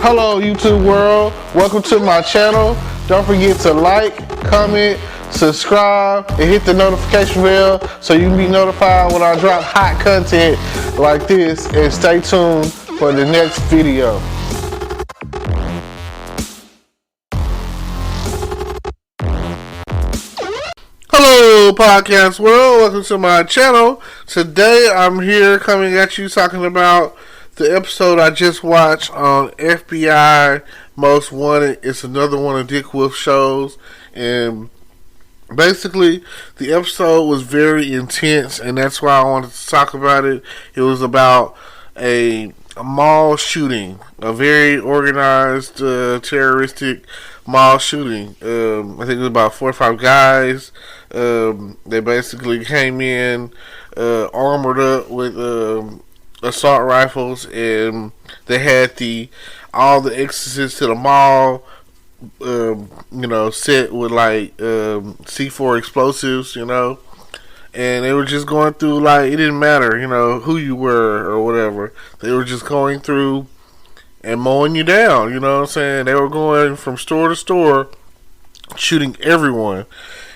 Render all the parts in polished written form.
Hello YouTube world, welcome to my channel. Don't forget to like, comment, subscribe, and hit the notification bell so you can be notified when I drop hot content like this, and stay tuned for the next video. Hello podcast world, welcome to my channel. Today I'm here coming at you talking about the episode I just watched on FBI Most Wanted. It's another one of Twicth's shows, and basically the episode was very intense, and that's why I wanted to talk about it. It was about a mall shooting, a very organized terroristic mall shooting. I think it was about 4 or 5 guys. They basically came in armored up with assault rifles, and they had all the exits to the mall set with like C4 explosives, and they were just going through, like, it didn't matter who you were or whatever. They were just going through and mowing you down, you know what I'm saying? They were going from store to store shooting everyone.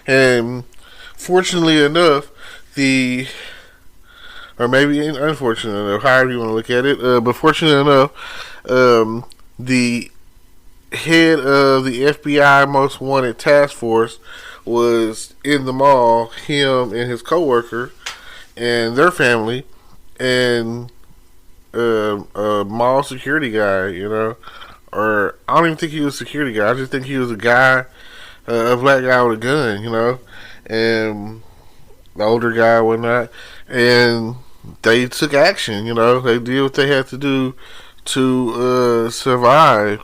And fortunately enough, or maybe unfortunate enough, however you want to look at it, but fortunate enough, the head of the FBI Most Wanted Task Force was in the mall, him and his coworker and their family, and a mall security guy, or I don't even think he was a security guy, I just think he was a guy, a black guy with a gun, and the older guy and whatnot, and they took action, they did what they had to do to survive,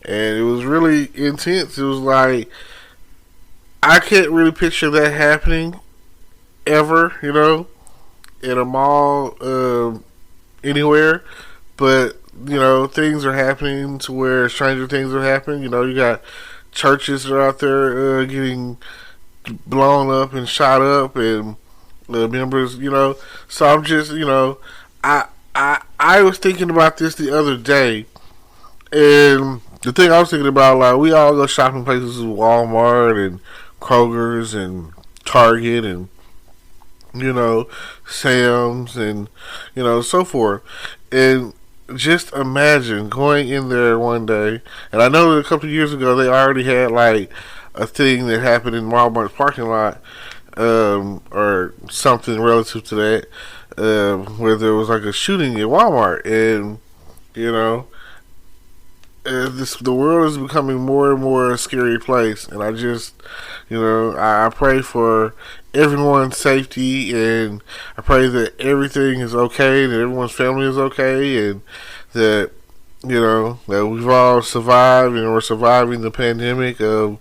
and it was really intense. It was like, I can't really picture that happening ever, in a mall, anywhere, but, things are happening to where stranger things are happening. You got churches that are out there getting blown up and shot up, and members, so I'm just, I was thinking about this the other day, and the thing I was thinking about, like, we all go shopping places, Walmart and Kroger's and Target and, Sam's and, so forth, and just imagine going in there one day, and I know that a couple of years ago they already had, like, a thing that happened in Walmart's parking lot, or something relative to that, where there was like a shooting at Walmart, and the world is becoming more and more a scary place, and I just, I pray for everyone's safety, and I pray that everything is okay, that everyone's family is okay, and that that we've all survived, and we're surviving the pandemic of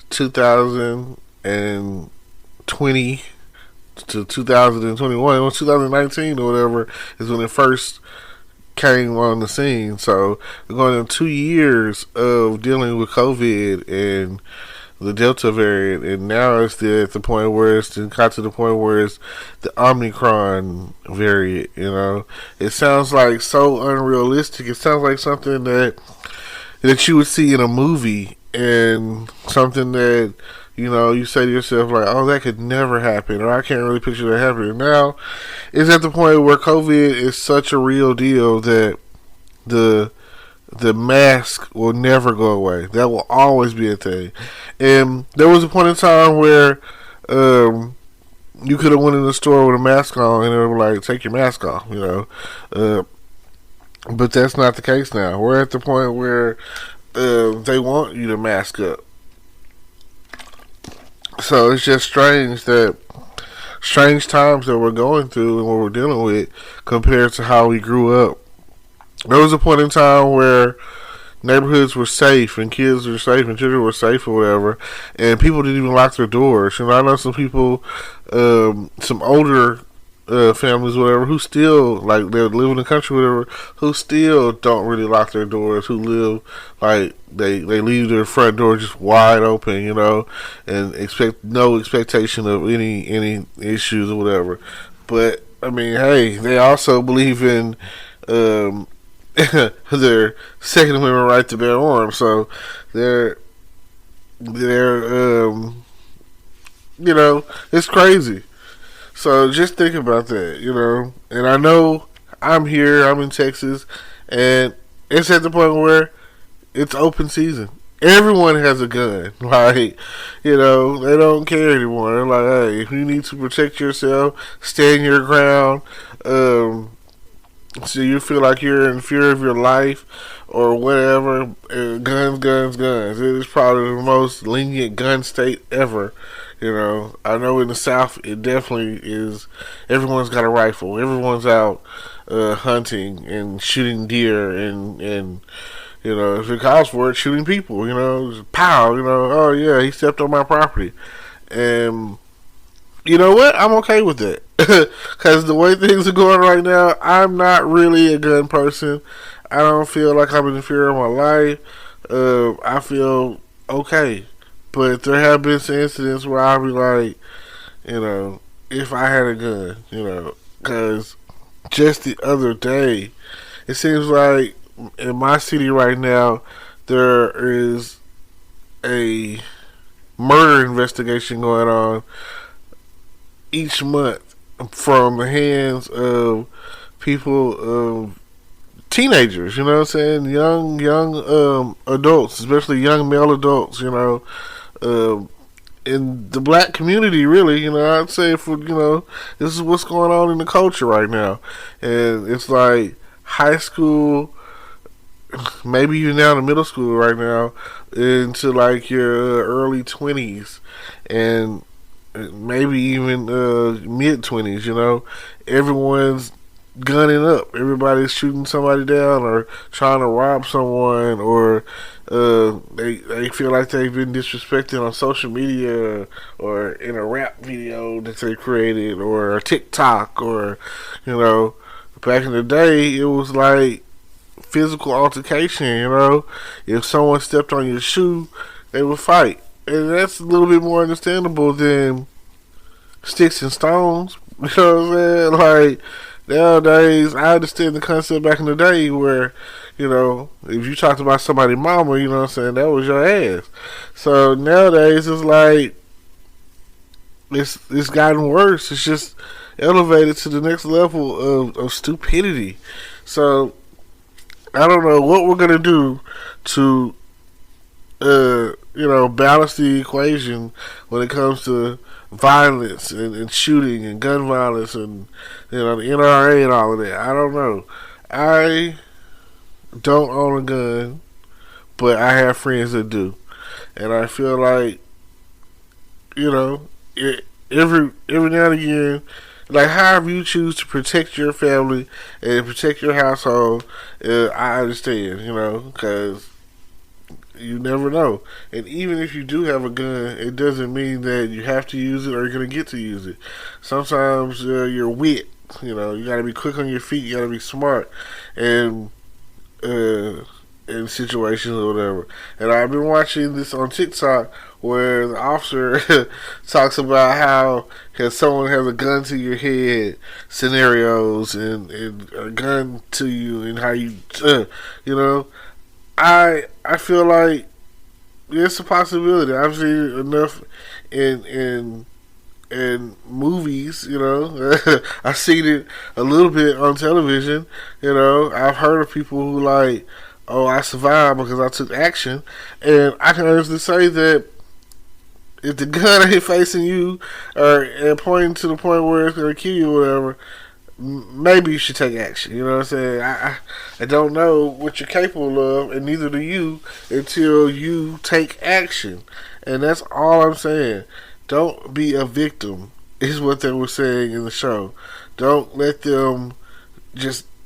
2020 to 2021, or 2019 or whatever is when it first came on the scene. So we're going in 2 years of dealing with COVID and the Delta variant, and now it's at the point where it's got to the point where it's the Omicron variant. It sounds like so unrealistic. It sounds like something that you would see in a movie, and something that you say to yourself, like, oh, that could never happen, or I can't really picture that happening. Now it's at the point where COVID is such a real deal that the mask will never go away. That will always be a thing. And there was a point in time where you could have went in the store with a mask on, and they were like, take your mask off, but that's not the case now. We're at the point where they want you to mask up. So it's just strange times that we're going through and what we're dealing with compared to how we grew up. There was a point in time where neighborhoods were safe, and kids were safe, and children were safe or whatever, and people didn't even lock their doors. I know some people, some older families, whatever, who still, like, they live in the country, whatever, who still don't really lock their doors, who live, like, they leave their front door just wide open, and expect no expectation of any issues or whatever. But I mean, hey, they also believe in their Second Amendment right to bear arms. So they're it's crazy. So just think about that. And I know I'm in Texas, and it's at the point where it's open season. Everyone has a gun. Like, they don't care anymore. They're like, hey, if you need to protect yourself, stand your ground. So you feel like you're in fear of your life or whatever. Guns, guns, guns. It is probably the most lenient gun state ever. I know in the South it definitely is. Everyone's got a rifle. Everyone's out hunting and shooting deer and if it calls for it, shooting people. Pow. Oh yeah, he stepped on my property, and you know what? I'm okay with that. Because the way things are going right now, I'm not really a gun person. I don't feel like I'm in fear of my life. I feel okay. But there have been some incidents where I'll be like, if I had a gun, because just the other day, it seems like in my city right now, there is a murder investigation going on each month from the hands of people, teenagers, you know what I'm saying? Young adults, especially young male adults, in the black community, really, I'd say this is what's going on in the culture right now. And it's like high school, maybe you're now in middle school right now, into like your early 20s, and maybe even mid 20s. Everyone's gunning up. Everybody's shooting somebody down or trying to rob someone, or they feel like they've been disrespected on social media or in a rap video that they created or a TikTok, or back in the day it was like physical altercation. If someone stepped on your shoe, they would fight, and that's a little bit more understandable than sticks and stones. You know what I'm saying? Like, nowadays, I understand the concept back in the day where, if you talked about somebody's mama, you know what I'm saying, that was your ass. So nowadays, it's like, it's gotten worse. It's just elevated to the next level of stupidity. So, I don't know what we're going to do to, balance the equation when it comes to violence and shooting and gun violence and the NRA and all of that. I don't know. I don't own a gun, but I have friends that do, and I feel like every now and again, like however you choose to protect your family and protect your household, I understand, because you never know. And even if you do have a gun, it doesn't mean that you have to use it or you're going to get to use it. Sometimes you're wit. You got to be quick on your feet. You got to be smart. And in situations or whatever. And I've been watching this on TikTok where the officer talks about how someone has a gun to your head scenarios and a gun to you and how you, I feel like it's a possibility. I've seen enough in movies, I've seen it a little bit on television, I've heard of people who like, oh, I survived because I took action, and I can honestly say that if the gun ain't facing you or pointing to the point where it's going to kill you or whatever, maybe you should take action. You know what I'm saying? I don't know what you're capable of, and neither do you until you take action. And that's all I'm saying. Don't be a victim, is what they were saying in the show. Don't let them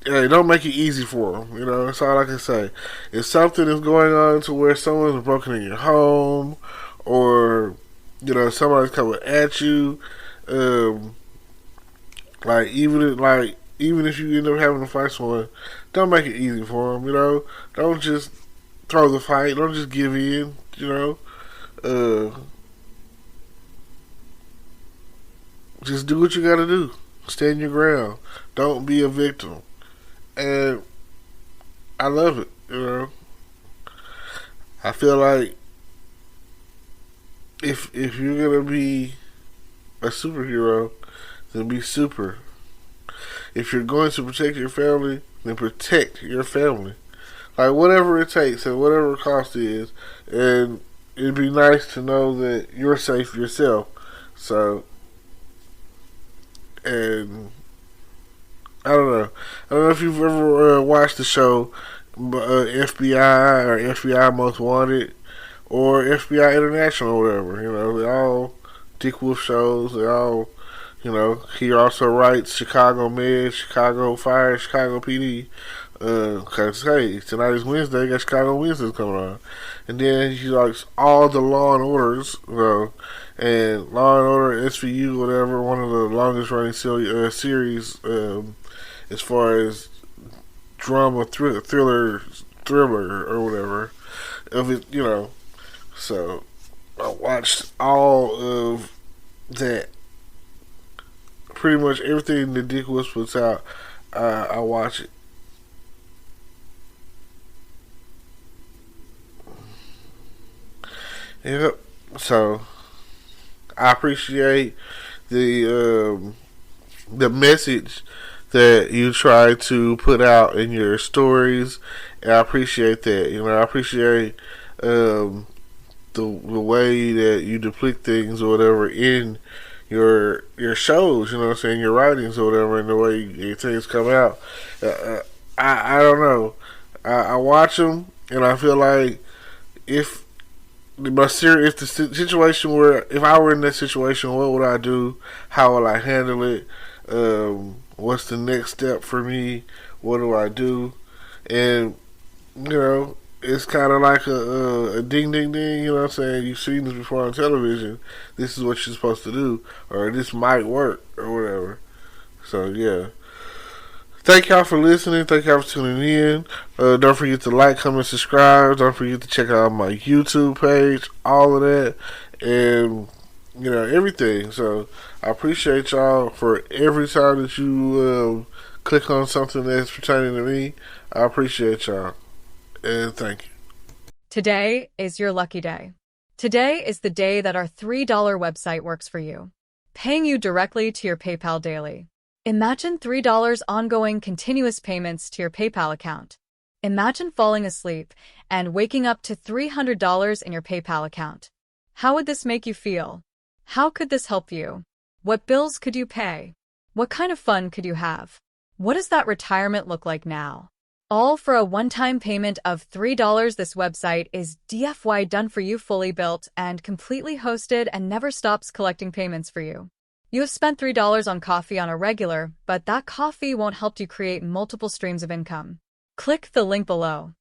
don't make it easy for them. That's all I can say. If something is going on to where someone's broken in your home, or somebody's coming at you, even if you end up having to fight someone, don't make it easy for them. Don't just throw the fight. Don't just give in. Just do what you gotta do. Stand your ground. Don't be a victim. And I love it. I feel like if you're gonna be a superhero, then be super. If you're going to protect your family, then protect your family. Like whatever it takes and whatever the cost is, and it'd be nice to know that you're safe yourself. So, and I don't know. I don't know if you've ever watched the show FBI or FBI Most Wanted or FBI International or whatever. They're all Dick Wolf shows. They all, he also writes Chicago Med, Chicago Fire, Chicago PD. Cause hey, tonight is Wednesday. Got Chicago Wednesdays coming on, and then he likes all the Law and Orders, and Law and Order SVU, whatever, one of the longest running series as far as drama thriller or whatever of it. So I watched all of that. Pretty much everything that Dick Woods puts out, I watch it. Yep. So I appreciate the message that you try to put out in your stories. And I appreciate that. I appreciate the way that you depict things or whatever in your shows. What I'm saying, your writings or whatever, and the way things come out. I don't know. I watch them and I feel like if the situation where if I were in that situation, what would I do? How will I handle it? What's the next step for me? What do I do? And it's kind of like a ding ding ding. You know what I'm saying? You've seen this before on television. This is what you're supposed to do, or this might work, or whatever. So yeah. Thank y'all for listening. Thank y'all for tuning in. Don't forget to like, comment, subscribe. Don't forget to check out my YouTube page. All of that. And, everything. So, I appreciate y'all for every time that you click on something that's pertaining to me. I appreciate y'all. And thank you. Today is your lucky day. Today is the day that our $3 website works for you, paying you directly to your PayPal daily. Imagine $3 ongoing continuous payments to your PayPal account. Imagine falling asleep and waking up to $300 in your PayPal account. How would this make you feel? How could this help you? What bills could you pay? What kind of fun could you have? What does that retirement look like now? All for a one-time payment of $3. This website is DFY done for you, fully built and completely hosted, and never stops collecting payments for you. You have spent $3 on coffee on a regular, but that coffee won't help you create multiple streams of income. Click the link below.